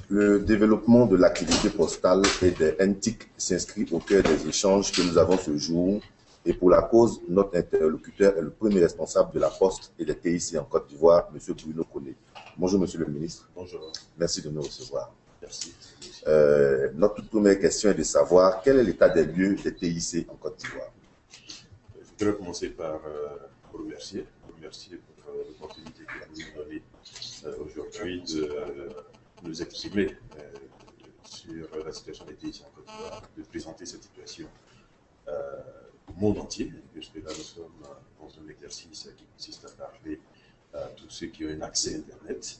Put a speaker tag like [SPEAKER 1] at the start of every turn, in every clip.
[SPEAKER 1] Le développement de l'activité postale et des NTIC s'inscrit au cœur des échanges que nous avons ce jour et pour la cause, notre interlocuteur est le premier responsable de la Poste et des TIC en Côte d'Ivoire, M. Bruno Collé. Bonjour, Monsieur le ministre.
[SPEAKER 2] Bonjour.
[SPEAKER 1] Merci de nous recevoir.
[SPEAKER 2] Merci.
[SPEAKER 1] Notre toute première question est de savoir quel est l'état des lieux des TIC en Côte d'Ivoire.
[SPEAKER 2] Je voudrais commencer par vous remercier pour l'opportunité que vous nous donnez aujourd'hui de nous exprimer sur la situation des TIC en Côte d'Ivoire, de présenter cette situation au monde entier, puisque là nous sommes dans un exercice qui consiste à parler à tous ceux qui ont un accès à Internet.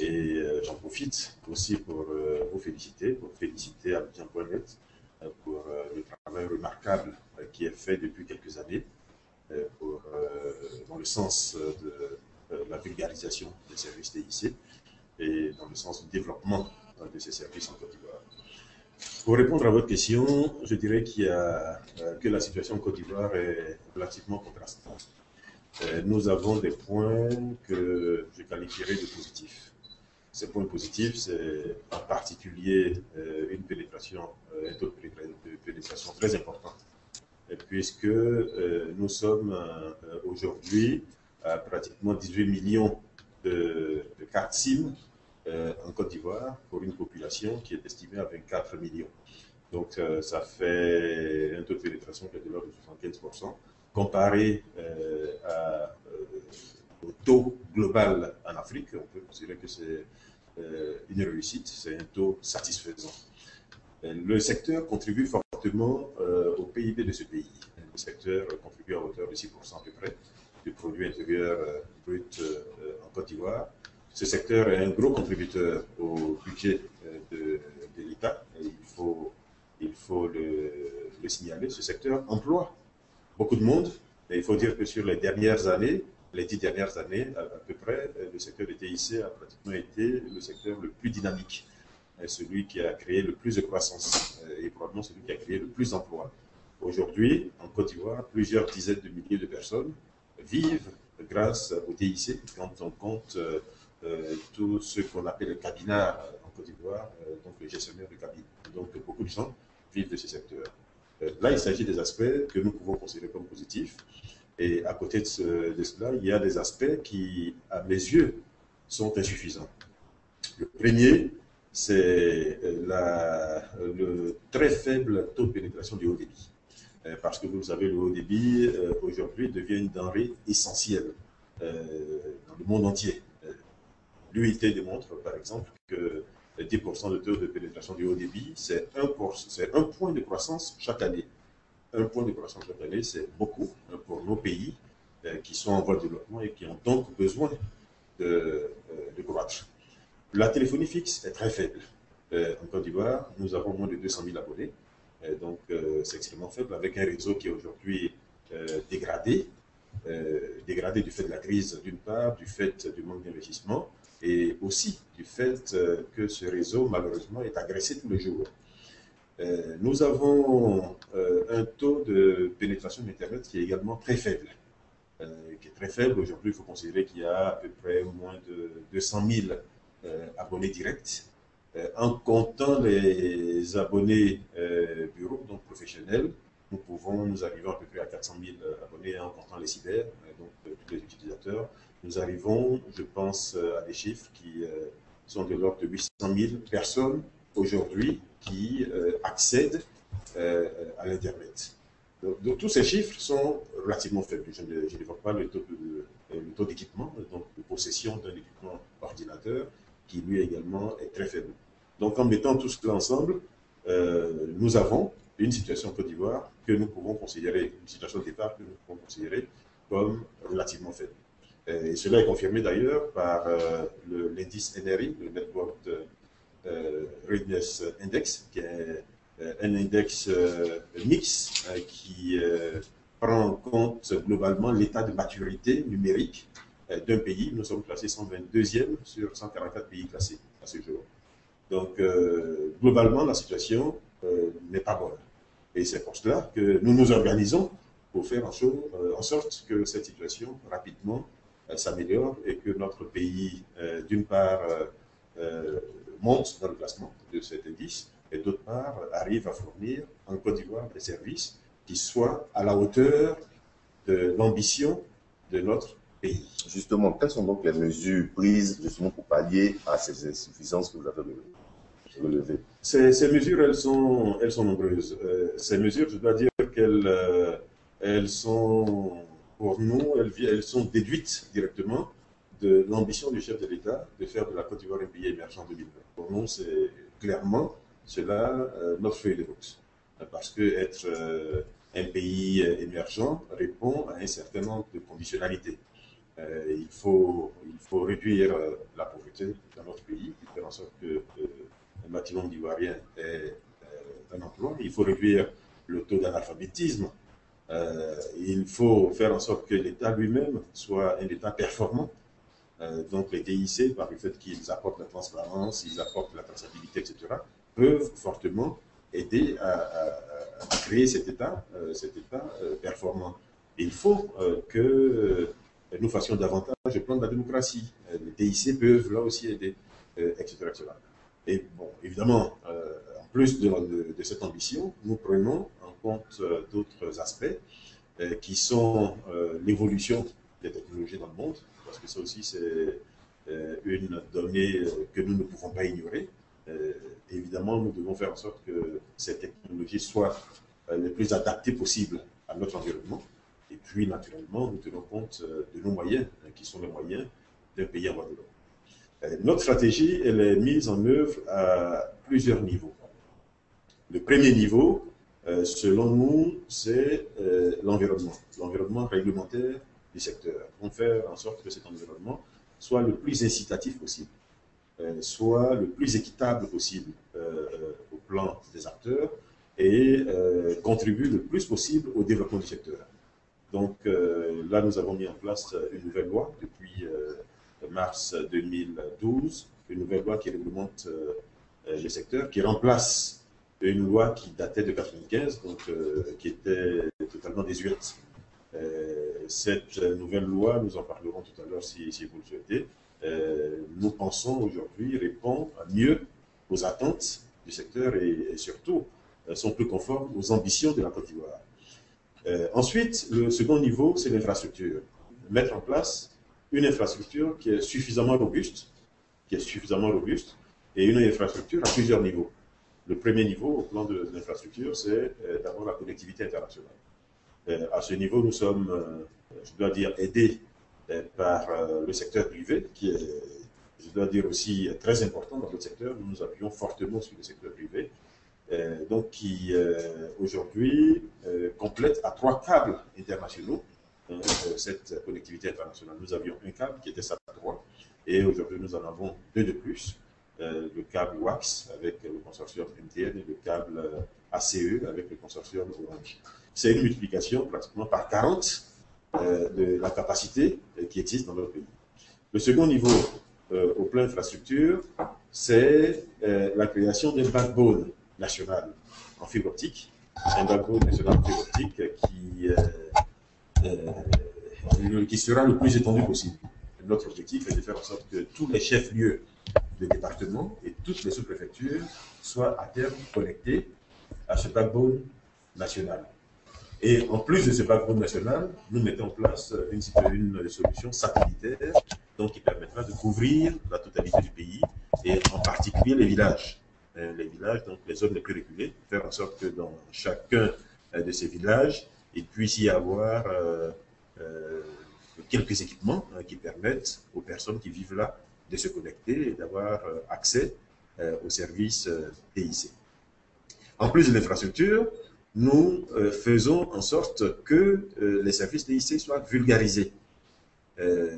[SPEAKER 2] Et j'en profite aussi pour vous féliciter, pour féliciter Abidjan.net pour le travail remarquable qui est fait depuis quelques années dans le sens de la vulgarisation des services TIC et dans le sens du développement de ces services en Côte d'Ivoire. Pour répondre à votre question, je dirais que la situation en Côte d'Ivoire est relativement contrastante. Nous avons des points que je qualifierais de positifs. Ces points positifs, c'est en particulier un taux de pénétration très important, puisque nous sommes aujourd'hui à pratiquement 18 millions de cartes SIM en Côte d'Ivoire pour une population qui est estimée à 24 millions. Donc ça fait un taux de pénétration qui est de l'ordre de 75%, comparé au taux global en Afrique. On peut considérer que c'est une réussite, c'est un taux satisfaisant. Le secteur contribue fortement au PIB de ce pays. Le secteur contribue à hauteur de 6% à peu près du produit intérieur brut en Côte d'Ivoire. Ce secteur est un gros contributeur au budget de l'État. Il faut le signaler. Ce secteur emploie beaucoup de monde. Et il faut dire que sur les 10 dernières années, à peu près, le secteur des TIC a pratiquement été le secteur le plus dynamique, celui qui a créé le plus de croissance et probablement celui qui a créé le plus d'emplois. Aujourd'hui, en Côte d'Ivoire, plusieurs dizaines de milliers de personnes vivent grâce au TIC, quand on compte tout ce qu'on appelle le cabinat en Côte d'Ivoire, donc les gestionnaires de cabine. Donc beaucoup de gens vivent de ces secteurs. Là, il s'agit des aspects que nous pouvons considérer comme positifs. Et à côté de cela, il y a des aspects qui, à mes yeux, sont insuffisants. Le premier, c'est le très faible taux de pénétration du haut débit. Parce que vous le savez, le haut débit, aujourd'hui, devient une denrée essentielle dans le monde entier. L'UIT démontre, par exemple, que 10% de taux de pénétration du haut débit, c'est 1 point de croissance chaque année. 1 point de croissance chaque année, c'est beaucoup pour nos pays qui sont en voie de développement et qui ont donc besoin de croître. La téléphonie fixe est très faible. En Côte d'Ivoire, nous avons moins de 200 000 abonnés, donc c'est extrêmement faible, avec un réseau qui est aujourd'hui dégradé du fait de la crise d'une part, du fait du manque d'investissement, et aussi du fait que ce réseau, malheureusement, est agressé tous les jours. Nous avons un taux de pénétration d'Internet qui est également très faible. Aujourd'hui, il faut considérer qu'il y a à peu près moins de 200 000 abonnés directs. En comptant les abonnés bureaux, donc professionnels, nous arrivons à peu près à 400 000 abonnés en comptant les cyber, donc tous les utilisateurs. Nous arrivons, je pense, à des chiffres qui sont de l'ordre de 800 000 personnes aujourd'hui qui accèdent à l'Internet. Donc tous ces chiffres sont relativement faibles. Je n'évoque pas le taux d'équipement, donc de possession d'un équipement ordinateur, qui lui également est très faible. Donc en mettant tout cela ensemble, nous avons une situation en Côte d'Ivoire que nous pouvons considérer, une situation de départ que nous pouvons considérer comme relativement faible. Et cela est confirmé d'ailleurs par l'indice NRI, le Network Readiness Index, qui est un index mixte qui prend en compte globalement l'état de maturité numérique d'un pays. Nous sommes classés 122e sur 144 pays classés à ce jour. Donc, globalement, la situation n'est pas bonne. Et c'est pour cela que nous nous organisons pour faire en sorte que cette situation rapidement s'améliore et que notre pays, d'une part, monte dans le classement de cet indice, et d'autre part, arrive à fournir en Côte d'Ivoire des services qui soient à la hauteur de l'ambition de notre pays.
[SPEAKER 1] Justement, quelles sont donc les mesures prises justement pour pallier à ces insuffisances que vous avez relevées?
[SPEAKER 2] Ces mesures, elles sont nombreuses. Ces mesures, je dois dire qu'elles sont, pour nous, elles sont déduites directement de l'ambition du chef de l'État de faire de la Côte d'Ivoire un pays émergent en 2020. Pour nous, c'est clairement cela notre feuille de route. Parce que être un pays émergent répond à un certain nombre de conditionnalités. Il faut réduire la pauvreté dans notre pays, faire en sorte que un maximum d'Ivoiriens aient un emploi. Il faut réduire le taux d'analphabétisme. Il faut faire en sorte que l'État lui-même soit un État performant. Donc les TIC, par le fait qu'ils apportent la transparence, ils apportent la traçabilité, etc., peuvent fortement aider à créer cet État performant. Il faut que nous fassions davantage le plan de la démocratie. Les TIC peuvent là aussi aider, etc., etc. Et bon, évidemment, en plus de cette ambition, nous prenons en compte d'autres aspects qui sont l'évolution des technologies dans le monde, parce que ça aussi c'est une donnée que nous ne pouvons pas ignorer. Évidemment, nous devons faire en sorte que ces technologies soient les plus adaptées possibles à notre environnement. Et puis, naturellement, nous tenons compte de nos moyens, qui sont les moyens d'un pays en voie de développement. Notre stratégie, elle est mise en œuvre à plusieurs niveaux. Le premier niveau, selon nous, c'est l'environnement réglementaire du secteur. On fait en sorte que cet environnement soit le plus incitatif possible, soit le plus équitable possible au plan des acteurs et contribue le plus possible au développement du secteur. Donc là, nous avons mis en place une nouvelle loi depuis mars 2012, une nouvelle loi qui réglemente le secteur, qui remplace une loi qui datait de 1995, donc qui était totalement désuète. Cette nouvelle loi, nous en parlerons tout à l'heure si vous le souhaitez, nous pensons aujourd'hui répond mieux aux attentes du secteur et surtout sont plus conformes aux ambitions de la Côte d'Ivoire. Ensuite, le second niveau, c'est l'infrastructure. Mettre en place une infrastructure qui est suffisamment robuste, et une infrastructure à plusieurs niveaux. Le premier niveau au plan de l'infrastructure, c'est d'abord la connectivité internationale. À ce niveau, nous sommes, je dois dire, aidés par le secteur privé, qui est, je dois dire aussi, très important dans notre secteur. Nous nous appuyons fortement sur le secteur privé, donc qui aujourd'hui complète à 3 câbles internationaux cette connectivité internationale. Nous avions un câble qui était SAT3, et aujourd'hui nous en avons 2 de plus. Le câble WAX avec le consortium MTN et le câble ACE avec le consortium Orange. C'est une multiplication pratiquement par 40 de la capacité qui existe dans notre pays. Le second niveau au plan infrastructure, c'est la création d'un backbone national en fibre optique, un backbone national en fibre optique qui sera le plus étendu possible. Notre objectif est de faire en sorte que tous les chefs-lieux de département et toutes les sous-préfectures soient à terme connectés à ce backbone national. Et en plus de ce backbone national, nous mettons en place une solution satellitaire donc qui permettra de couvrir la totalité du pays et en particulier les villages. Les villages, donc les zones les plus reculées, faire en sorte que dans chacun de ces villages, il puisse y avoir quelques équipements qui permettent aux personnes qui vivent là de se connecter et d'avoir accès aux services TIC. En plus de l'infrastructure, nous faisons en sorte que les services TIC soient vulgarisés.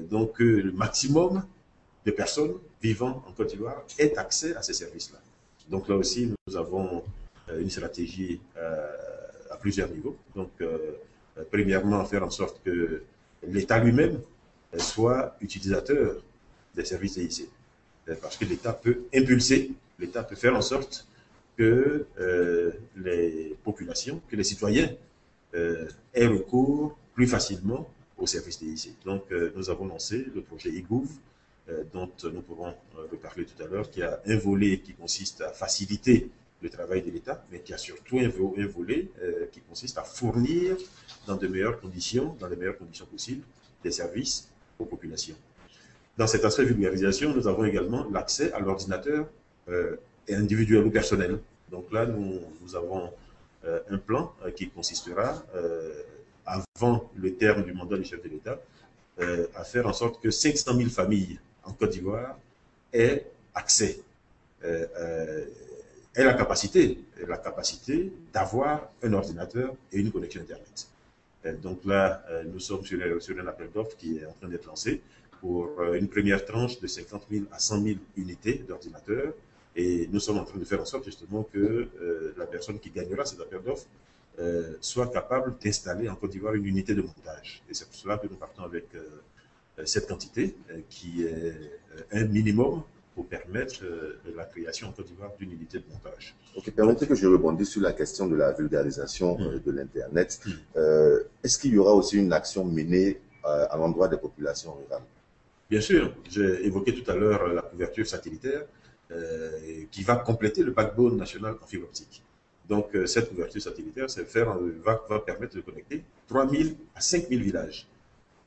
[SPEAKER 2] Donc, le maximum de personnes vivant en Côte d'Ivoire aient accès à ces services-là. Donc, là aussi, nous avons une stratégie à plusieurs niveaux. Donc, premièrement, faire en sorte que l'État lui-même soit utilisateur des services TIC. Parce que l'État peut impulser, l'État peut faire en sorte que les populations, que les citoyens aient recours plus facilement aux services TIC. Donc, nous avons lancé le projet eGouv, dont nous pourrons reparler tout à l'heure, qui a un volet qui consiste à faciliter le travail de l'État, mais qui a surtout un volet qui consiste à fournir dans les meilleures conditions possibles, des services aux populations. Dans cet aspect vulgarisation, nous avons également l'accès à l'ordinateur individuel ou personnel. Donc là, nous avons un plan qui consistera, avant le terme du mandat du chef de l'État, à faire en sorte que 500 000 familles en Côte d'Ivoire aient accès, aient la capacité d'avoir un ordinateur et une connexion Internet. Donc là, nous sommes sur un appel d'offres qui est en train d'être lancé pour une première tranche de 50 000 à 100 000 unités d'ordinateurs. Et nous sommes en train de faire en sorte justement que la personne qui gagnera cet appel d'offres soit capable d'installer en Côte d'Ivoire une unité de montage. Et c'est pour cela que nous partons avec cette quantité qui est un minimum pour permettre la création en Côte d'Ivoire d'une unité de montage.
[SPEAKER 1] Ok, permettez que je rebondisse sur la question de la vulgarisation de l'Internet. Est-ce qu'il y aura aussi une action menée à l'endroit des populations rurales?
[SPEAKER 2] Bien sûr, j'ai évoqué tout à l'heure la couverture satellitaire qui va compléter le backbone national en fibre optique. Donc, cette couverture satellitaire va permettre de connecter 3 000 à 5 000 villages.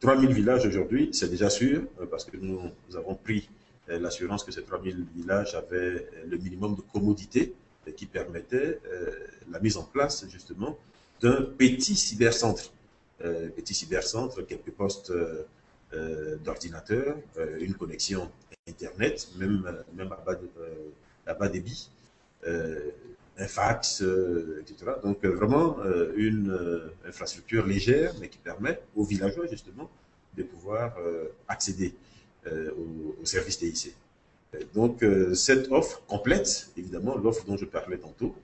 [SPEAKER 2] 3 000 villages aujourd'hui, c'est déjà sûr, parce que nous avons pris l'assurance que ces 3 000 villages avaient le minimum de commodité qui permettait la mise en place, justement, d'un petit cybercentre. Quelques postes d'ordinateur, une connexion Internet, même à bas débit, un fax, etc. Donc vraiment une infrastructure légère, mais qui permet aux villageois justement de pouvoir accéder aux services TIC. Donc cette offre complète, évidemment, l'offre dont je parlais tantôt,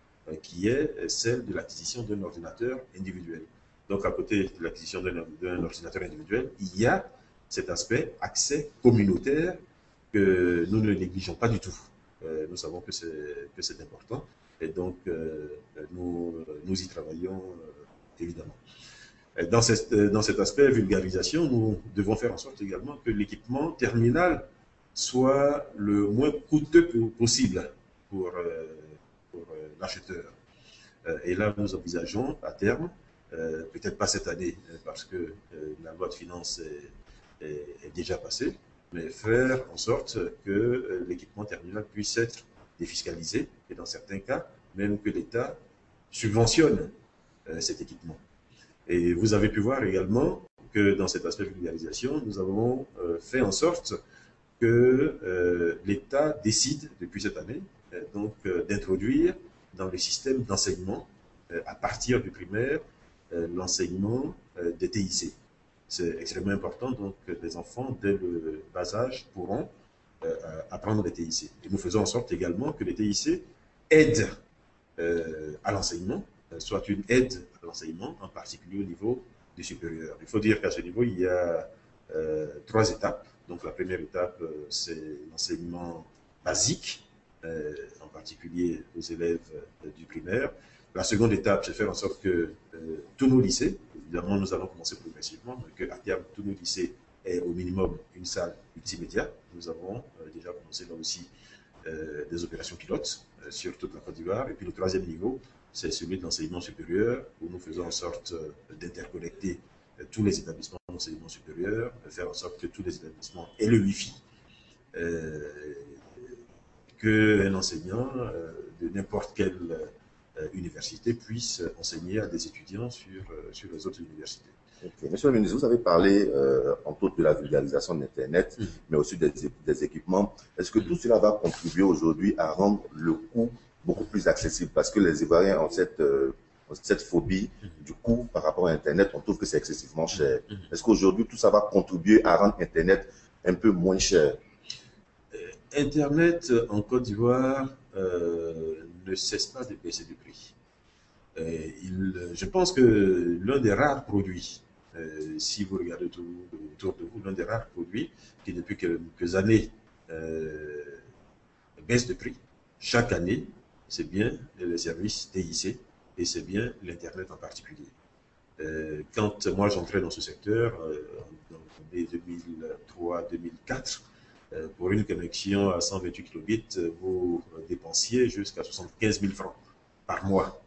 [SPEAKER 2] qui est celle de l'acquisition d'un ordinateur individuel. Donc à côté de l'acquisition d'un ordinateur individuel, il y a cet aspect accès communautaire que nous ne négligeons pas du tout. Nous savons que c'est important et donc nous y travaillons évidemment. Dans cet aspect vulgarisation, nous devons faire en sorte également que l'équipement terminal soit le moins coûteux possible pour l'acheteur. Et là, nous envisageons à terme, peut-être pas cette année, parce que la loi de finances est déjà passée, mais faire en sorte que l'équipement terminal puisse être défiscalisé, et dans certains cas, même que l'État subventionne cet équipement. Et vous avez pu voir également que dans cet aspect de vulgarisation, nous avons fait en sorte que l'État décide, depuis cette année, d'introduire dans le système d'enseignement, à partir du primaire, l'enseignement des TIC. C'est extrêmement important, donc les enfants, dès le bas âge, pourront apprendre les TIC. Et nous faisons en sorte également que les TIC aident à l'enseignement, soit une aide à l'enseignement, en particulier au niveau du supérieur. Il faut dire qu'à ce niveau, il y a 3 étapes. Donc la première étape, c'est l'enseignement basique, en particulier aux élèves du primaire. La seconde étape, c'est faire en sorte que tous nos lycées, évidemment nous allons commencer progressivement, mais qu'à terme tous nos lycées aient au minimum une salle multimédia. Nous avons déjà commencé là aussi des opérations pilotes sur toute la Côte d'Ivoire. Et puis le troisième niveau, c'est celui de l'enseignement supérieur, où nous faisons en sorte d'interconnecter tous les établissements d'enseignement supérieur, faire en sorte que tous les établissements aient le Wi-Fi, qu'un enseignant de n'importe quelle université puisse enseigner à des étudiants sur les autres universités.
[SPEAKER 1] Okay. Monsieur le ministre, vous avez parlé entre autres de la vulgarisation d'Internet, mais aussi des équipements. Est-ce que tout cela va contribuer aujourd'hui à rendre le coût beaucoup plus accessible? Parce que les Ivoiriens ont cette phobie du coût par rapport à Internet. On trouve que c'est excessivement cher. Est-ce qu'aujourd'hui, tout ça va contribuer à rendre Internet un peu moins cher?
[SPEAKER 2] Internet en Côte d'Ivoire ne cesse pas de baisser de prix. Je pense que l'un des rares produits, si vous regardez autour de vous, l'un des rares produits qui depuis quelques années baisse de prix, chaque année, c'est bien les services TIC et c'est bien l'Internet en particulier. Quand moi j'entrais dans ce secteur, en 2003-2004, pour une connexion à 128 kilobits, vous dépensiez jusqu'à 75 000 francs par mois.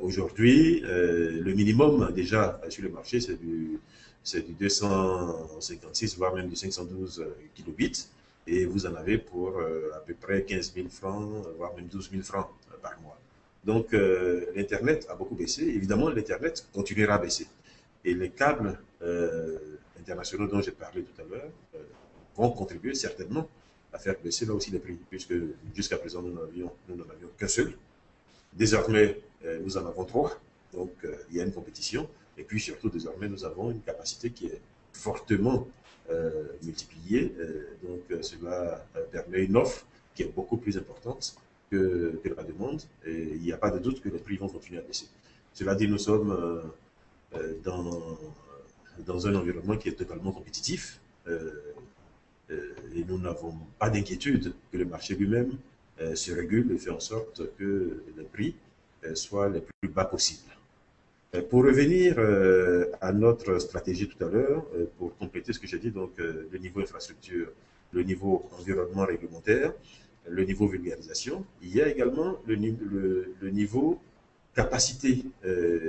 [SPEAKER 2] Aujourd'hui, le minimum déjà sur le marché, c'est du 256, voire même du 512 kilobits, et vous en avez pour à peu près 15 000 francs, voire même 12 000 francs par mois. Donc, l'Internet a beaucoup baissé. Évidemment, l'Internet continuera à baisser. Et les câbles internationaux dont j'ai parlé tout à l'heure vont contribuer certainement à faire baisser là aussi les prix, puisque jusqu'à présent, nous n'en avions qu'un seul. Désormais, nous en avons 3, donc il y a une compétition. Et puis surtout, désormais, nous avons une capacité qui est fortement multipliée. Donc cela permet une offre qui est beaucoup plus importante que la demande. Et il n'y a pas de doute que les prix vont continuer à baisser. Cela dit, nous sommes dans un environnement qui est totalement compétitif. Et nous n'avons pas d'inquiétude que le marché lui-même se régule et fait en sorte que les prix soient les plus bas possibles. Pour revenir à notre stratégie tout à l'heure, pour compléter ce que j'ai dit, donc le niveau infrastructure, le niveau environnement réglementaire, le niveau vulgarisation, il y a également le niveau capacité,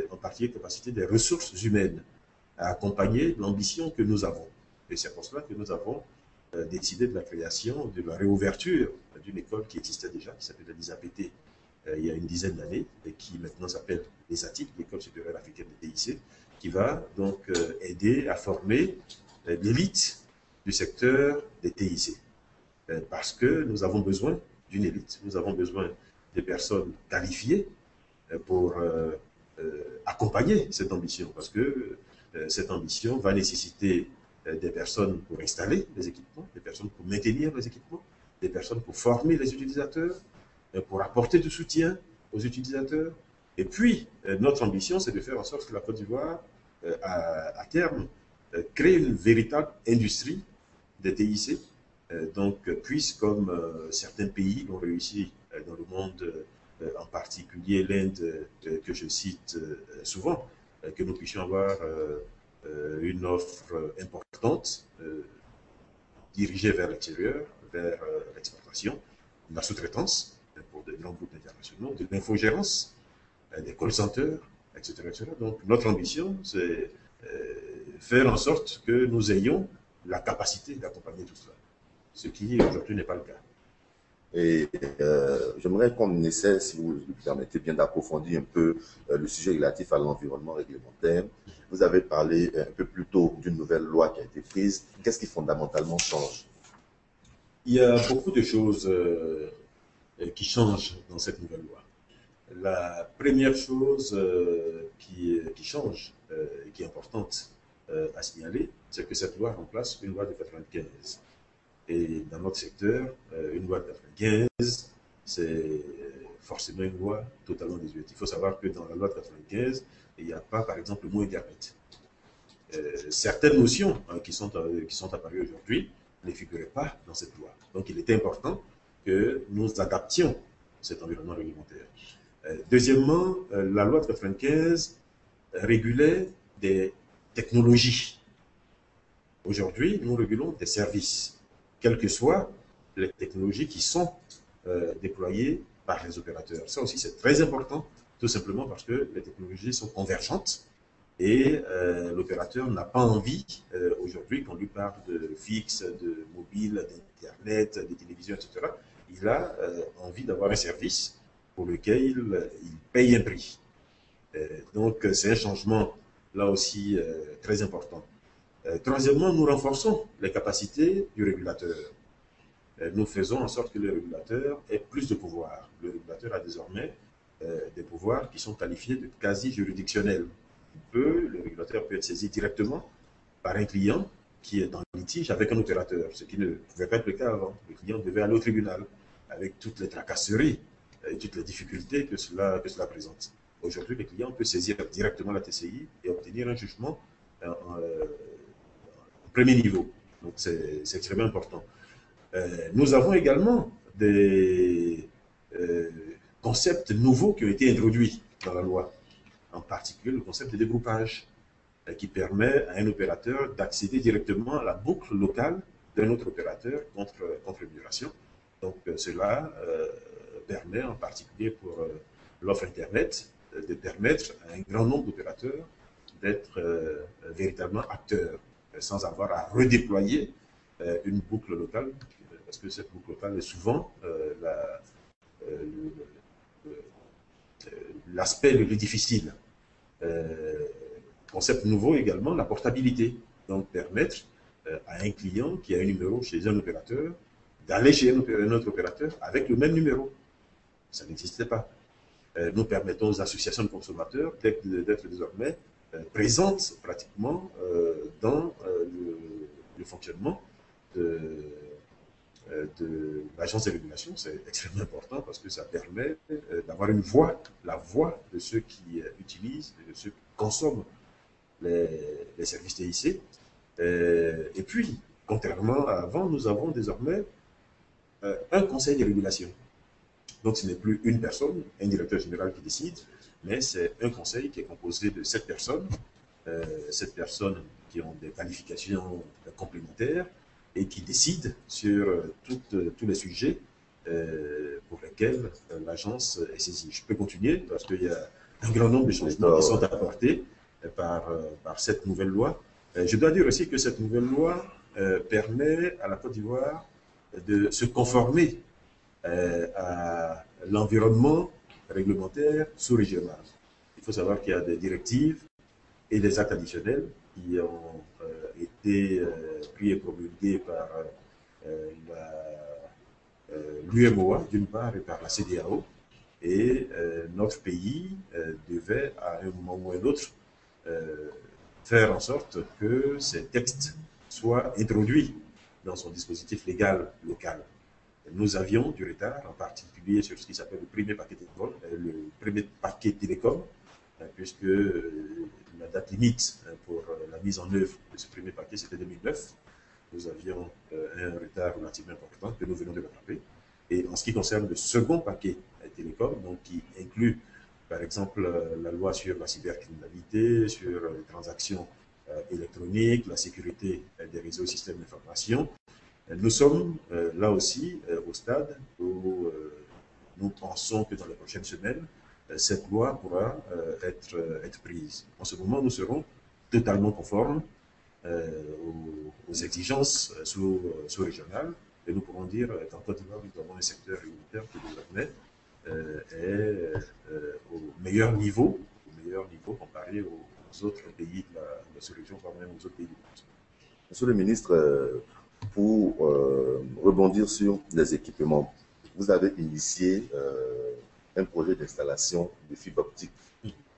[SPEAKER 2] en particulier capacité des ressources humaines, à accompagner l'ambition que nous avons. Et c'est pour cela que nous avons décidé de la création, de la réouverture d'une école qui existait déjà, qui s'appelait l'ISAPT, il y a une dizaine d'années, et qui maintenant s'appelle l'ESATIC, l'École supérieure africaine de TIC, qui va donc aider à former l'élite du secteur des TIC. Parce que nous avons besoin d'une élite, nous avons besoin de personnes qualifiées pour accompagner cette ambition, parce que cette ambition va nécessiter des personnes pour installer les équipements, des personnes pour maintenir les équipements, des personnes pour former les utilisateurs, pour apporter du soutien aux utilisateurs. Et puis, notre ambition, c'est de faire en sorte que la Côte d'Ivoire, à terme, crée une véritable industrie des TIC, donc puisse, comme certains pays l'ont réussi dans le monde, en particulier l'Inde, que je cite souvent, que nous puissions avoir une offre importante dirigée vers l'extérieur, vers l'exportation, la sous-traitance pour de grands groupes internationaux, de l'infogérance, des call centers, etc., etc. Donc notre ambition, c'est faire en sorte que nous ayons la capacité d'accompagner tout cela, ce qui aujourd'hui n'est pas le cas.
[SPEAKER 1] Et j'aimerais qu'on essaie, si vous le permettez bien, d'approfondir un peu le sujet relatif à l'environnement réglementaire. Vous avez parlé un peu plus tôt d'une nouvelle loi qui a été prise. Qu'est-ce qui fondamentalement change?
[SPEAKER 2] Il y a beaucoup de choses qui changent dans cette nouvelle loi. La première chose qui change et qui est importante à signaler, c'est que cette loi remplace une loi de 1995. Et dans notre secteur, une loi de 1995, c'est forcément une loi totalement désuète. Il faut savoir que dans la loi de 1995, il n'y a pas, par exemple, le mot Internet. Certaines notions qui sont apparues aujourd'hui ne figuraient pas dans cette loi. Donc, il était important que nous adaptions cet environnement réglementaire. Deuxièmement, la loi de 1995 régulait des technologies. Aujourd'hui, nous régulons des services, quelles que soient les technologies qui sont déployées par les opérateurs. Ça aussi, c'est très important, tout simplement parce que les technologies sont convergentes et l'opérateur n'a pas envie, aujourd'hui, qu'on lui parle de fixe, de mobile, d'Internet, de télévision, etc. Il a envie d'avoir un service pour lequel il paye un prix. Donc, c'est un changement, là aussi, très important. Troisièmement, nous renforçons les capacités du régulateur. Nous faisons en sorte que le régulateur ait plus de pouvoir. Le régulateur a désormais des pouvoirs qui sont qualifiés de quasi-juridictionnels. Le régulateur peut être saisi directement par un client qui est dans le litige avec un opérateur, ce qui ne pouvait pas être le cas avant. Le client devait aller au tribunal avec toutes les tracasseries et toutes les difficultés que cela présente. Aujourd'hui, le client peut saisir directement la TCI et obtenir un jugement premier niveau. Donc, c'est extrêmement important. Nous avons également des concepts nouveaux qui ont été introduits dans la loi, en particulier le concept de dégroupage, qui permet à un opérateur d'accéder directement à la boucle locale d'un autre opérateur contre migration. Donc cela permet en particulier pour l'offre Internet de permettre à un grand nombre d'opérateurs d'être véritablement acteurs sans avoir à redéployer une boucle locale, parce que cette boucle locale est souvent l'aspect le plus difficile. Concept nouveau également, la portabilité. Donc permettre à un client qui a un numéro chez un opérateur d'aller chez un autre opérateur avec le même numéro. Ça n'existait pas. Nous permettons aux associations de consommateurs d'être désormais présentes pratiquement dans le fonctionnement de l'agence de régulation. C'est extrêmement important parce que ça permet d'avoir une voix, la voix de ceux qui utilisent, de ceux qui consomment les services TIC. Et puis, contrairement à avant, nous avons désormais un conseil de régulation. Donc, ce n'est plus une personne, un directeur général qui décide, mais c'est un conseil qui est composé de 7 personnes qui ont des qualifications complémentaires et qui décident sur tous les sujets pour lesquels l'agence est saisie. Je peux continuer parce qu'il y a un grand nombre de changements qui sont apportés par cette nouvelle loi. Je dois dire aussi que cette nouvelle loi permet à la Côte d'Ivoire de se conformer à l'environnement réglementaire sous-régional. Il faut savoir qu'il y a des directives et des actes additionnels qui ont été pris et promulgués par l'UMOA d'une part et par la CEDEAO. Et notre pays devait à un moment ou à un autre faire en sorte que ces textes soient introduits dans son dispositif légal local. Nous avions du retard, en particulier sur ce qui s'appelle le premier paquet télécom, puisque la date limite pour la mise en œuvre de ce premier paquet, c'était 2009. Nous avions un retard relativement important que nous venons de rattraper. Et en ce qui concerne le second paquet télécom, donc qui inclut par exemple la loi sur la cybercriminalité, sur les transactions électroniques, la sécurité des réseaux et systèmes d'information, nous sommes là aussi au stade où nous pensons que dans les prochaines semaines, cette loi pourra être prise. En ce moment, nous serons totalement conformes aux exigences sous-régionales et nous pourrons dire qu'en Côte d'Ivoire, nous avons un secteur réglementaire qui désormais est au meilleur niveau comparé aux autres pays de la sous-région, voire même aux autres pays du monde.
[SPEAKER 1] Monsieur le ministre, pour rebondir sur les équipements, vous avez initié un projet d'installation de fibre optique.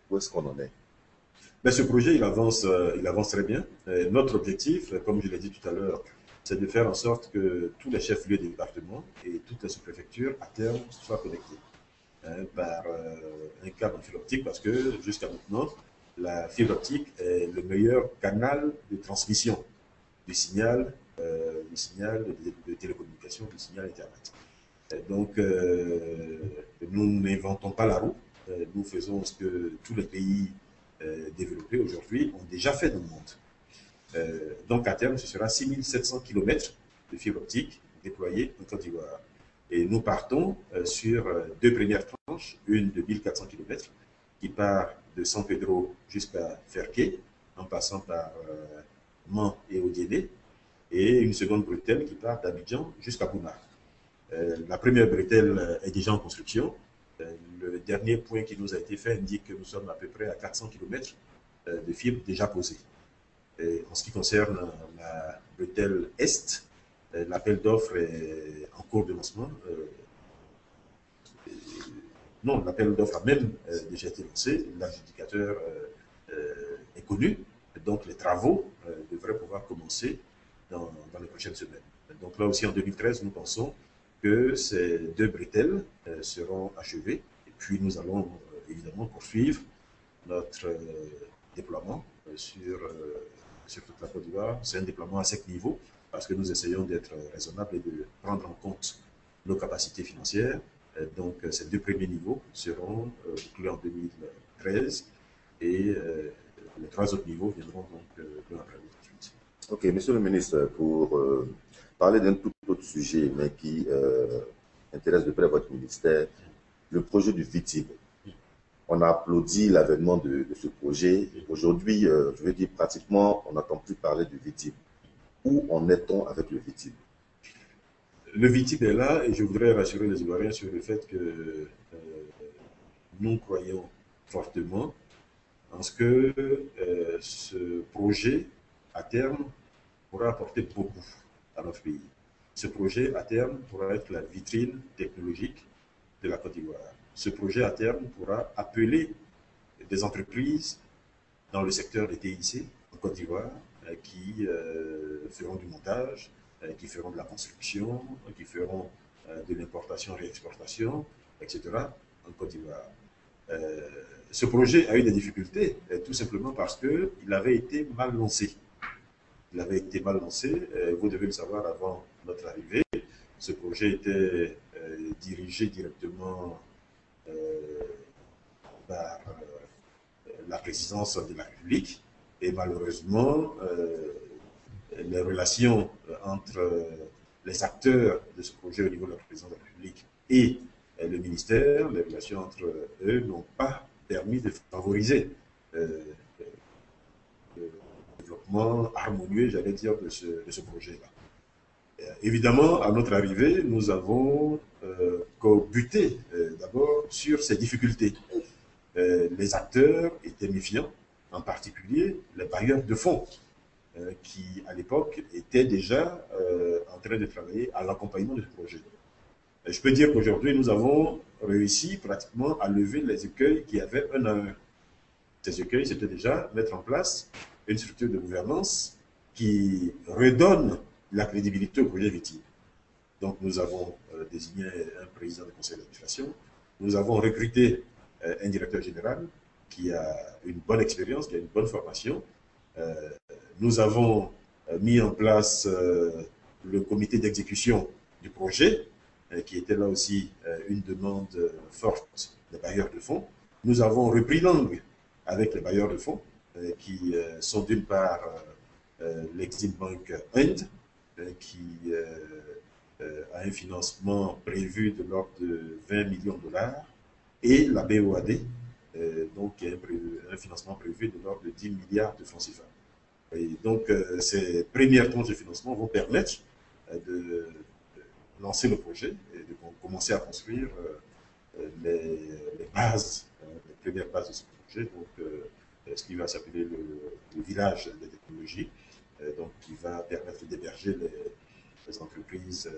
[SPEAKER 1] Où est-ce qu'on en est?
[SPEAKER 2] Mais ce projet, il avance très bien. Notre objectif, comme je l'ai dit tout à l'heure, c'est de faire en sorte que tous les chefs-lieux des départements et toutes les sous-préfectures, à terme, soient connectés par un câble en fibre optique, parce que jusqu'à maintenant, la fibre optique est le meilleur canal de transmission du signal de télécommunication, du signal Internet. Donc, nous n'inventons pas la roue. Nous faisons ce que tous les pays développés aujourd'hui ont déjà fait dans le monde. Donc, à terme, ce sera 6700 km de fibre optique déployée en Côte d'Ivoire. Et nous partons sur deux premières tranches, une de 1400 km qui part de San Pedro jusqu'à Ferké, en passant par Mans et Odiéné, et une seconde bretelle qui part d'Abidjan jusqu'à Bouna. La première bretelle est déjà en construction. Le dernier point qui nous a été fait indique que nous sommes à peu près à 400 km de fibres déjà posées. Et en ce qui concerne la bretelle Est, l'appel d'offres est en cours de lancement. Non, l'appel d'offres a même déjà été lancé. L'adjudicateur est connu. Donc, les travaux devraient pouvoir commencer dans les prochaines semaines. Donc, là aussi, en 2013, nous pensons que ces deux bretelles seront achevées. Et puis, nous allons évidemment poursuivre notre déploiement sur toute la Côte d'Ivoire. C'est un déploiement à 5 niveaux parce que nous essayons d'être raisonnables et de prendre en compte nos capacités financières. Donc, ces deux premiers niveaux seront bouclés en 2013 et les trois autres niveaux viendront donc l'un après l'autre ensuite.
[SPEAKER 1] Ok, monsieur le ministre, pour parler d'un tout autre sujet, mais qui intéresse de près votre ministère, le projet du VITIB. On a applaudi l'avènement de ce projet. Aujourd'hui, je veux dire, pratiquement, on n'entend plus parler du VITIB. Où en est-on avec le VITIB?
[SPEAKER 2] Le VITIB est là et je voudrais rassurer les Ivoiriens sur le fait que nous croyons fortement en ce que ce projet, à terme, pourra apporter beaucoup à notre pays. Ce projet, à terme, pourra être la vitrine technologique de la Côte d'Ivoire. Ce projet, à terme, pourra appeler des entreprises dans le secteur des TIC en Côte d'Ivoire qui feront du montage, qui feront de la construction, qui feront de l'importation-réexportation, etc. en Côte d'Ivoire. Ce projet a eu des difficultés, tout simplement parce qu'il avait été mal lancé. Il avait été mal lancé, vous devez le savoir avant notre arrivée. Ce projet était dirigé directement par la présidence de la République et malheureusement, les relations entre les acteurs de ce projet au niveau de la présidence de la République et le ministère, les relations entre eux n'ont pas permis de favoriser le développement harmonieux, j'allais dire, de ce projet-là. Évidemment, à notre arrivée, nous avons buté d'abord sur ces difficultés. Les acteurs étaient méfiants, en particulier les bailleurs de fonds, qui à l'époque étaient déjà en train de travailler à l'accompagnement de ce projet. Et je peux dire qu'aujourd'hui, nous avons réussi pratiquement à lever les écueils qui avaient un à un. Ces écueils, c'était déjà mettre en place une structure de gouvernance qui redonne la crédibilité au projet VITIB. Donc nous avons désigné un président du conseil d'administration, nous avons recruté un directeur général qui a une bonne expérience, qui a une bonne formation. Nous avons mis en place le comité d'exécution du projet, qui était là aussi une demande forte des bailleurs de fonds. Nous avons repris langue avec les bailleurs de fonds, qui sont d'une part l'Exim Bank Inde, qui a un financement prévu de l'ordre de 20 millions de dollars, et la BOAD, donc qui a un financement prévu de l'ordre de 10 milliards de francs CFA. Et donc, ces premières tranches de financement vont permettre de lancer le projet et de commencer à construire les bases, les premières bases de ce projet, donc ce qui va s'appeler le village des technologies, donc qui va permettre d'héberger les entreprises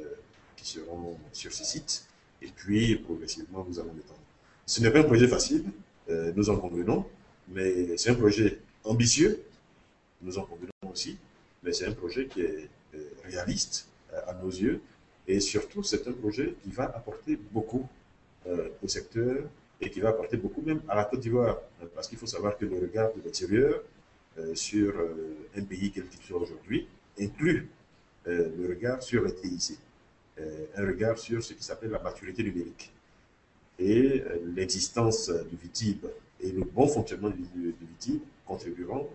[SPEAKER 2] qui seront sur ce site, et puis progressivement nous allons l'étendre. Ce n'est pas un projet facile, nous en convenons, mais c'est un projet ambitieux, nous en convenons aussi, mais c'est un projet qui est réaliste à nos yeux, et surtout c'est un projet qui va apporter beaucoup au secteur et qui va apporter beaucoup même à la Côte d'Ivoire, parce qu'il faut savoir que le regard de l'extérieur sur un pays quel qu'il soit aujourd'hui inclut le regard sur les TIC, un regard sur ce qui s'appelle la maturité numérique. Et l'existence du VITIB et le bon fonctionnement du VITIB contribueront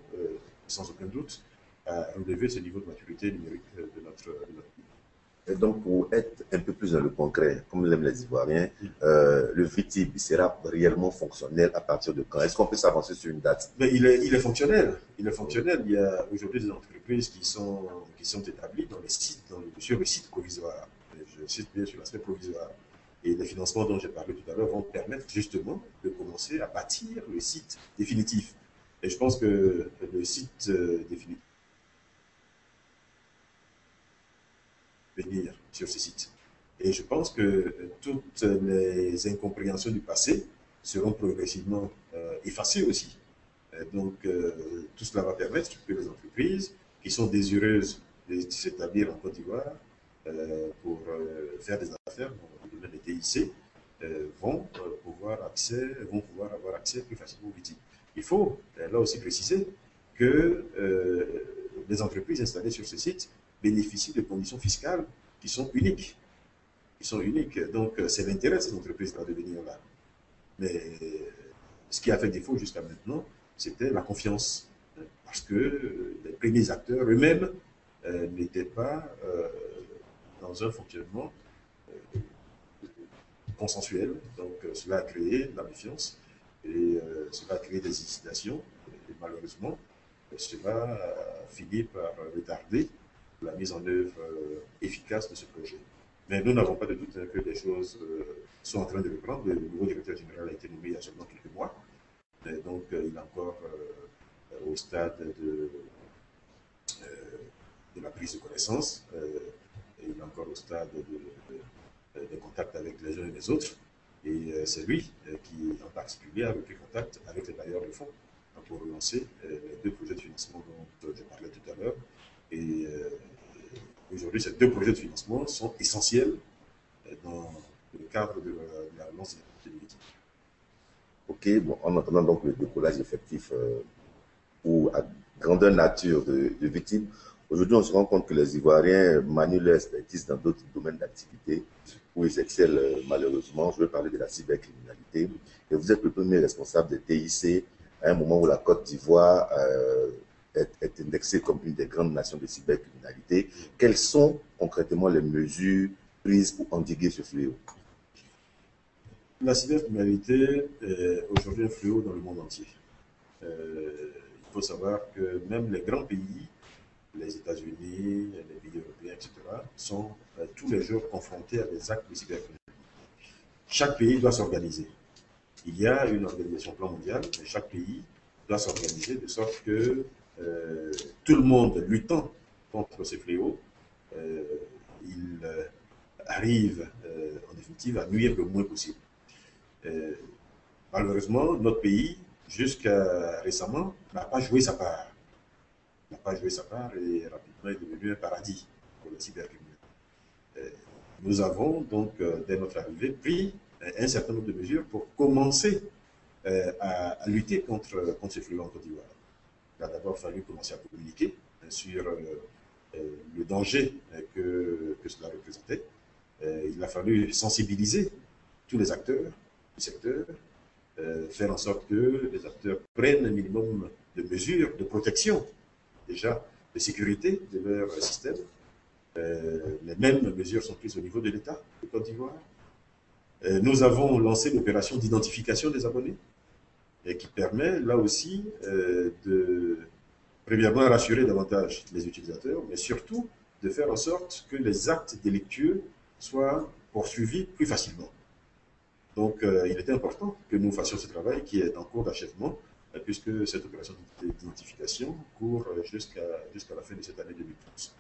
[SPEAKER 2] sans aucun doute à relever ce niveau de maturité numérique de notre pays.
[SPEAKER 1] Et donc, pour être un peu plus dans le concret, comme l'aiment les Ivoiriens, le VITIB sera réellement fonctionnel à partir de quand? Est-ce qu'on peut s'avancer sur une date?
[SPEAKER 2] Mais il est fonctionnel. Il est fonctionnel. Il y a aujourd'hui des entreprises qui sont établies dans les sites, sur le site provisoire. Je cite bien sur l'aspect provisoire. Et les financements dont j'ai parlé tout à l'heure vont permettre justement de commencer à bâtir le site définitif. Et je pense que le site définitif venir sur ce site. Et je pense que toutes les incompréhensions du passé seront progressivement effacées aussi. Donc, tout cela va permettre que les entreprises qui sont désireuses de s'établir en Côte d'Ivoire pour faire des affaires dans le domaine des TIC vont pouvoir avoir accès plus facilement au VITIB. Il faut là aussi préciser que les entreprises installées sur ce site bénéficient de conditions fiscales qui sont uniques. Donc, c'est l'intérêt de ces entreprises-là de venir là. Mais ce qui a fait défaut jusqu'à maintenant, c'était la confiance. Parce que les premiers acteurs eux-mêmes n'étaient pas dans un fonctionnement consensuel. Donc, cela a créé la méfiance et cela a créé des hésitations. Et malheureusement, cela a fini par retarder la mise en œuvre efficace de ce projet. Mais nous n'avons pas de doute que les choses sont en train de reprendre. Le nouveau directeur général a été nommé il y a seulement quelques mois. Et donc, il est encore au stade de la prise de connaissance. Et il est encore au stade de contact avec les uns et les autres. Et c'est lui qui, en particulier, a repris contact avec les bailleurs de fonds pour relancer les deux projets de financement dont je parlais tout à l'heure. Et aujourd'hui, ces deux projets de financement sont essentiels dans le cadre de la relance de l'activité.
[SPEAKER 1] Ok, bon, en attendant donc le décollage effectif ou à grandeur nature de victimes, aujourd'hui on se rend compte que les Ivoiriens manient leur expertise dans d'autres domaines d'activité où ils excellent malheureusement. Je veux parler de la cybercriminalité. Et vous êtes le premier responsable des TIC à un moment où la Côte d'Ivoire est indexée comme une des grandes nations de cybercriminalité. Quelles sont concrètement les mesures prises pour endiguer ce fléau?
[SPEAKER 2] La cybercriminalité est aujourd'hui un fléau dans le monde entier. Il faut savoir que même les grands pays, les États-Unis, les pays européens, etc., sont tous les jours confrontés à des actes de cybercriminalité. Chaque pays doit s'organiser. Il y a une organisation plan mondial, mais chaque pays doit s'organiser de sorte que tout le monde luttant contre ces fléaux, il arrive en définitive à nuire le moins possible. Malheureusement, notre pays, jusqu'à récemment, n'a pas joué sa part. N'a pas joué sa part et rapidement est devenu un paradis pour le cybercriminel. Nous avons donc, dès notre arrivée, pris un certain nombre de mesures pour commencer à lutter contre ce fléau en Côte d'Ivoire. Il a d'abord fallu commencer à communiquer sur le danger que cela représentait. Il a fallu sensibiliser tous les acteurs du secteur, faire en sorte que les acteurs prennent un minimum de mesures de protection, déjà de sécurité de leur système. Les mêmes mesures sont prises au niveau de l'État de Côte d'Ivoire. Nous avons lancé l'opération d'identification des abonnés, et qui permet là aussi de, premièrement, rassurer davantage les utilisateurs, mais surtout de faire en sorte que les actes délictueux soient poursuivis plus facilement. Donc, il était important que nous fassions ce travail qui est en cours d'achèvement, puisque cette opération d'identification court jusqu'à la fin de cette année 2012.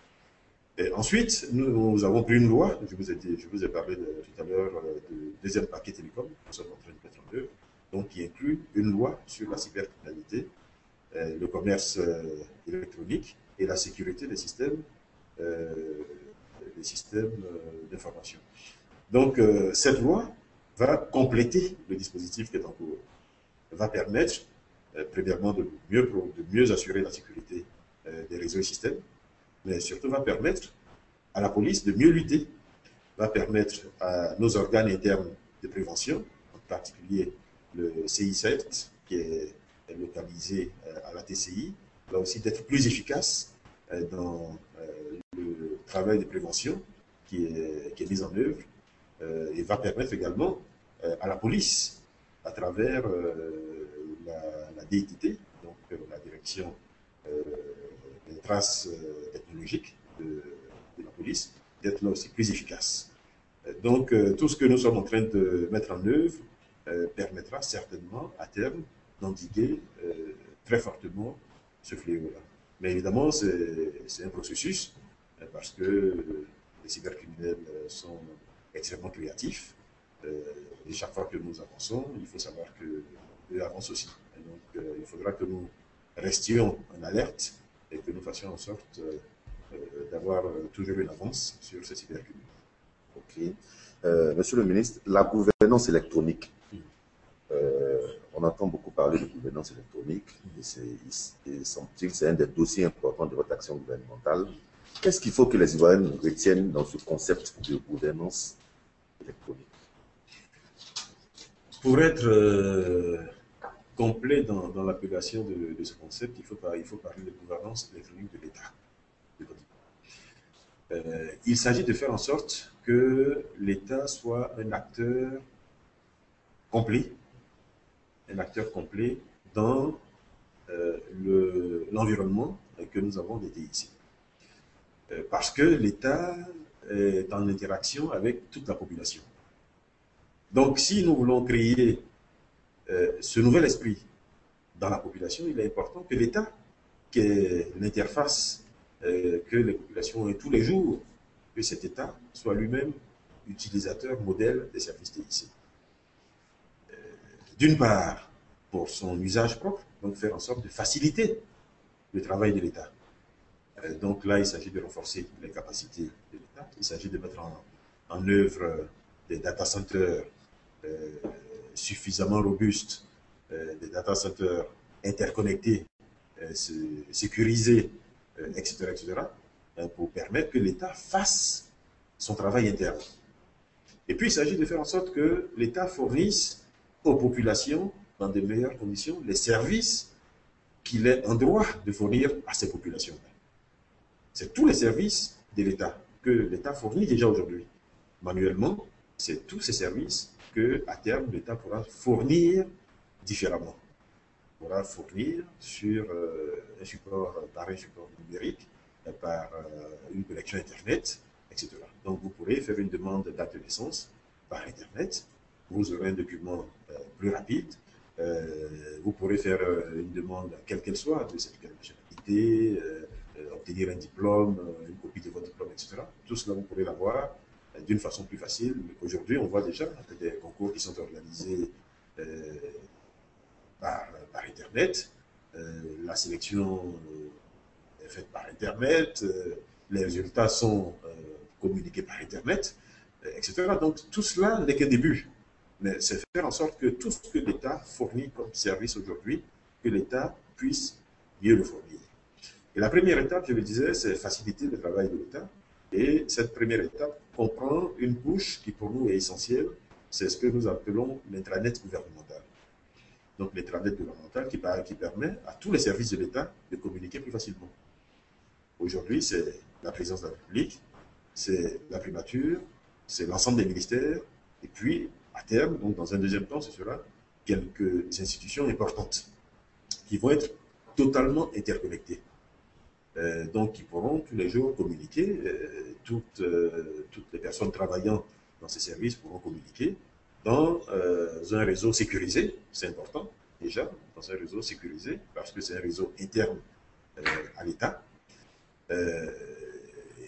[SPEAKER 2] Et ensuite, nous avons pris une loi, je vous ai parlé tout à l'heure du deuxième paquet télécom, que nous sommes en train de mettre en œuvre, donc qui inclut une loi sur la cybercriminalité, le commerce électronique et la sécurité des systèmes d'information. Donc, cette loi va compléter le dispositif qui est en cours, va permettre, premièrement, de mieux assurer la sécurité des réseaux et systèmes, mais surtout va permettre à la police de mieux lutter, va permettre à nos organes internes de prévention, en particulier le CICERT, qui est localisé à la TCI, là aussi d'être plus efficace dans le travail de prévention qui est mis en œuvre, et va permettre également à la police, à travers la DITT, donc la direction des traces technologiques de la police, d'être là aussi plus efficace. Donc, tout ce que nous sommes en train de mettre en œuvre permettra certainement, à terme, d'endiguer très fortement ce fléau-là. Mais évidemment, c'est un processus, parce que les cybercriminels sont extrêmement créatifs. Et chaque fois que nous avançons, il faut savoir qu'eux avancent aussi. Et donc, il faudra que nous restions en alerte et que nous fassions en sorte d'avoir toujours une avance sur ces cybercriminels.
[SPEAKER 1] Ok. Monsieur le ministre, la gouvernance électronique, on entend beaucoup parler de gouvernance électronique, et semble-t-il c'est un des dossiers importants de votre action gouvernementale. Qu'est-ce qu'il faut que les Ivoiriens retiennent dans ce concept de gouvernance électronique?
[SPEAKER 2] Pour être complet dans l'appellation de ce concept, il faut parler de gouvernance électronique de l'État. Il s'agit de faire en sorte que l'État soit complet, un acteur complet dans l'environnement que nous avons dédié ici. Parce que l'État est en interaction avec toute la population. Donc, si nous voulons créer ce nouvel esprit dans la population, il est important que l'État, qui est l'interface que les populations ont tous les jours, que cet État soit lui-même utilisateur, modèle des services TIC. D'une part, pour son usage propre, donc faire en sorte de faciliter le travail de l'État. Donc là, il s'agit de renforcer les capacités de l'État, il s'agit de mettre en œuvre des data centers suffisamment robustes, des data centers interconnectés, sécurisés, etc., etc., pour permettre que l'État fasse son travail interne. Et puis, il s'agit de faire en sorte que l'État fournisse aux populations, dans de meilleures conditions, les services qu'il est en droit de fournir à ces populations. C'est tous les services de l'État que l'État fournit déjà aujourd'hui. Manuellement, c'est tous ces services que, à terme, l'État pourra fournir différemment. Pourra fournir sur un support, par un support numérique, par une connexion Internet, etc. Donc, vous pourrez faire une demande d'acte de naissance par Internet. Vous aurez un document plus rapide. Vous pourrez faire une demande, quelle qu'elle soit, de cette nationalité, obtenir un diplôme, une copie de votre diplôme, etc. Tout cela, vous pourrez l'avoir d'une façon plus facile. Aujourd'hui, on voit déjà des concours qui sont organisés par Internet. La sélection est faite par Internet. Les résultats sont communiqués par Internet, etc. Donc, tout cela n'est qu'un début. Mais c'est faire en sorte que tout ce que l'État fournit comme service aujourd'hui, que l'État puisse mieux le fournir. Et la première étape, je le disais, c'est faciliter le travail de l'État. Et cette première étape comprend une couche qui pour nous est essentielle, c'est ce que nous appelons l'intranet gouvernemental. Donc l'intranet gouvernemental qui permet à tous les services de l'État de communiquer plus facilement. Aujourd'hui, c'est la présidence de la République, c'est la primature, c'est l'ensemble des ministères, et puis à terme, donc dans un deuxième temps, ce sera quelques institutions importantes qui vont être totalement interconnectées. Donc, qui pourront tous les jours communiquer. Toutes les personnes travaillant dans ces services pourront communiquer dans un réseau sécurisé. C'est important, déjà, dans un réseau sécurisé, parce que c'est un réseau interne à l'État.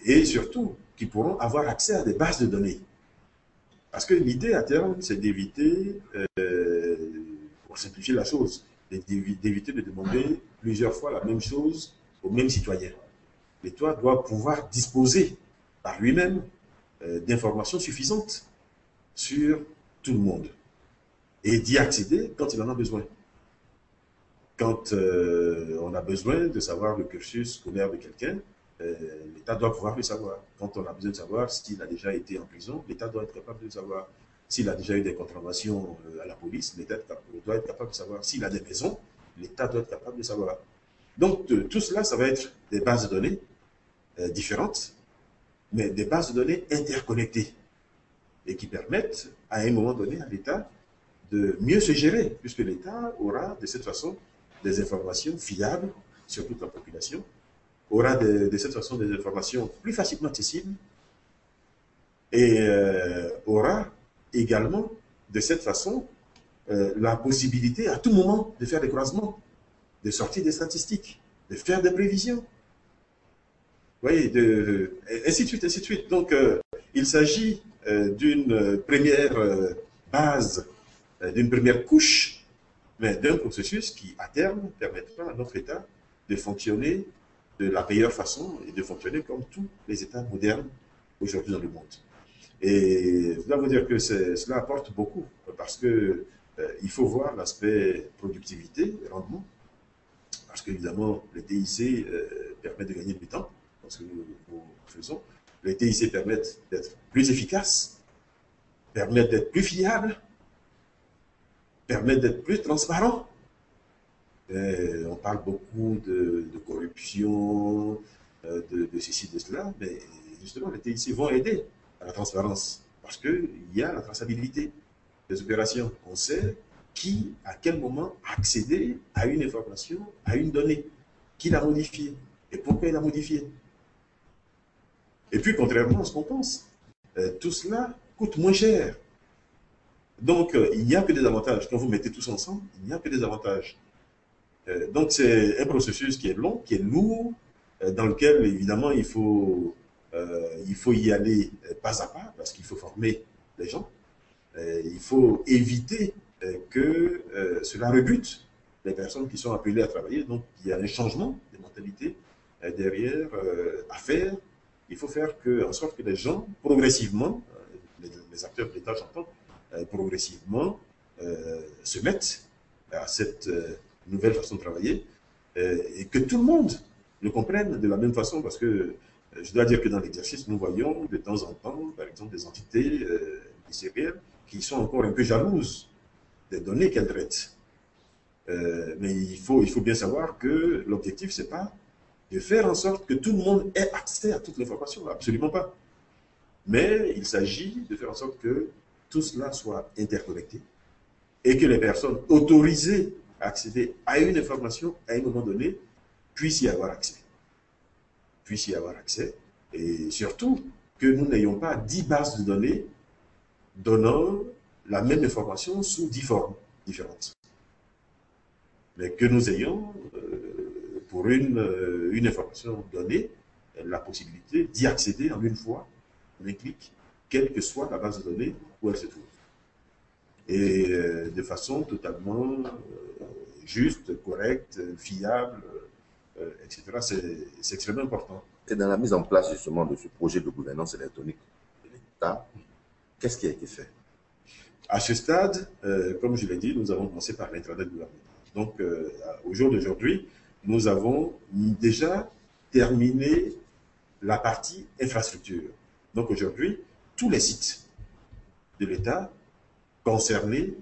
[SPEAKER 2] Et surtout, qui pourront avoir accès à des bases de données. Parce que l'idée à terme, c'est d'éviter, pour simplifier la chose, d'éviter de demander plusieurs fois la même chose aux mêmes citoyens. L'État doit pouvoir disposer par lui-même d'informations suffisantes sur tout le monde et d'y accéder quand il en a besoin. Quand on a besoin de savoir le cursus scolaire de quelqu'un, l'État doit pouvoir le savoir. Quand on a besoin de savoir s'il a déjà été en prison, l'État doit être capable de le savoir. S'il a déjà eu des contraventions à la police, l'État doit être capable de savoir. S'il a des maisons, l'État doit être capable de savoir. Donc, tout cela, ça va être des bases de données différentes, mais des bases de données interconnectées et qui permettent, à un moment donné, à l'État de mieux se gérer, puisque l'État aura, de cette façon, des informations fiables sur toute la population, aura de cette façon des informations plus facilement accessibles et aura également, de cette façon, la possibilité à tout moment de faire des croisements, de sortir des statistiques, de faire des prévisions. Vous voyez, ainsi de suite, ainsi de suite. Donc, il s'agit d'une première base, d'une première couche, mais d'un processus qui, à terme, permettra à notre État de fonctionner de la meilleure façon et de fonctionner comme tous les États modernes aujourd'hui dans le monde. Et je dois vous dire que cela apporte beaucoup, parce que il faut voir l'aspect productivité, rendement, parce qu'évidemment, les TIC permettent de gagner du temps dans ce que nous faisons. Les TIC permettent d'être plus efficaces, permettent d'être plus fiables, permettent d'être plus transparents. On parle beaucoup de corruption, de ceci, de cela, mais justement, les TIC vont aider à la transparence parce qu'il y a la traçabilité des opérations. On sait qui, à quel moment, a accédé à une information, à une donnée, qui l'a modifiée et pourquoi il l'a modifiée. Et puis, contrairement à ce qu'on pense, tout cela coûte moins cher. Donc, il n'y a que des avantages. Quand vous mettez tous ensemble, il n'y a que des avantages. Donc, c'est un processus qui est long, qui est lourd, dans lequel, évidemment, il faut y aller pas à pas, parce qu'il faut former les gens. Il faut éviter que cela rebute les personnes qui sont appelées à travailler. Donc, il y a un changement de mentalité derrière à faire. Il faut faire en sorte que les gens, progressivement, les acteurs de l'État, j'entends, progressivement se mettent à cette nouvelle façon de travailler et que tout le monde le comprenne de la même façon, parce que je dois dire que dans l'exercice, nous voyons de temps en temps, par exemple, des entités ministérielles qui sont encore un peu jalouses des données qu'elles traitent. Mais il faut bien savoir que l'objectif, ce n'est pas de faire en sorte que tout le monde ait accès à toute l'information, absolument pas. Mais il s'agit de faire en sorte que tout cela soit interconnecté et que les personnes autorisées à accéder à une information à un moment donné puissent y avoir accès. Puissent y avoir accès. Et surtout, que nous n'ayons pas 10 bases de données donnant la même information sous 10 formes différentes. Mais que nous ayons, pour une information donnée, la possibilité d'y accéder en une fois, en un clic, quelle que soit la base de données où elle se trouve. Et de façon totalement juste, correcte, fiable, etc. C'est extrêmement important.
[SPEAKER 1] Et dans la mise en place justement de ce projet de gouvernance électronique de l'État, qu'est-ce qui a été fait?
[SPEAKER 2] À ce stade, comme je l'ai dit, nous avons commencé par l'intranet gouvernemental. Donc, au jour d'aujourd'hui, nous avons déjà terminé la partie infrastructure. Donc, aujourd'hui, tous les sites de l'État concernés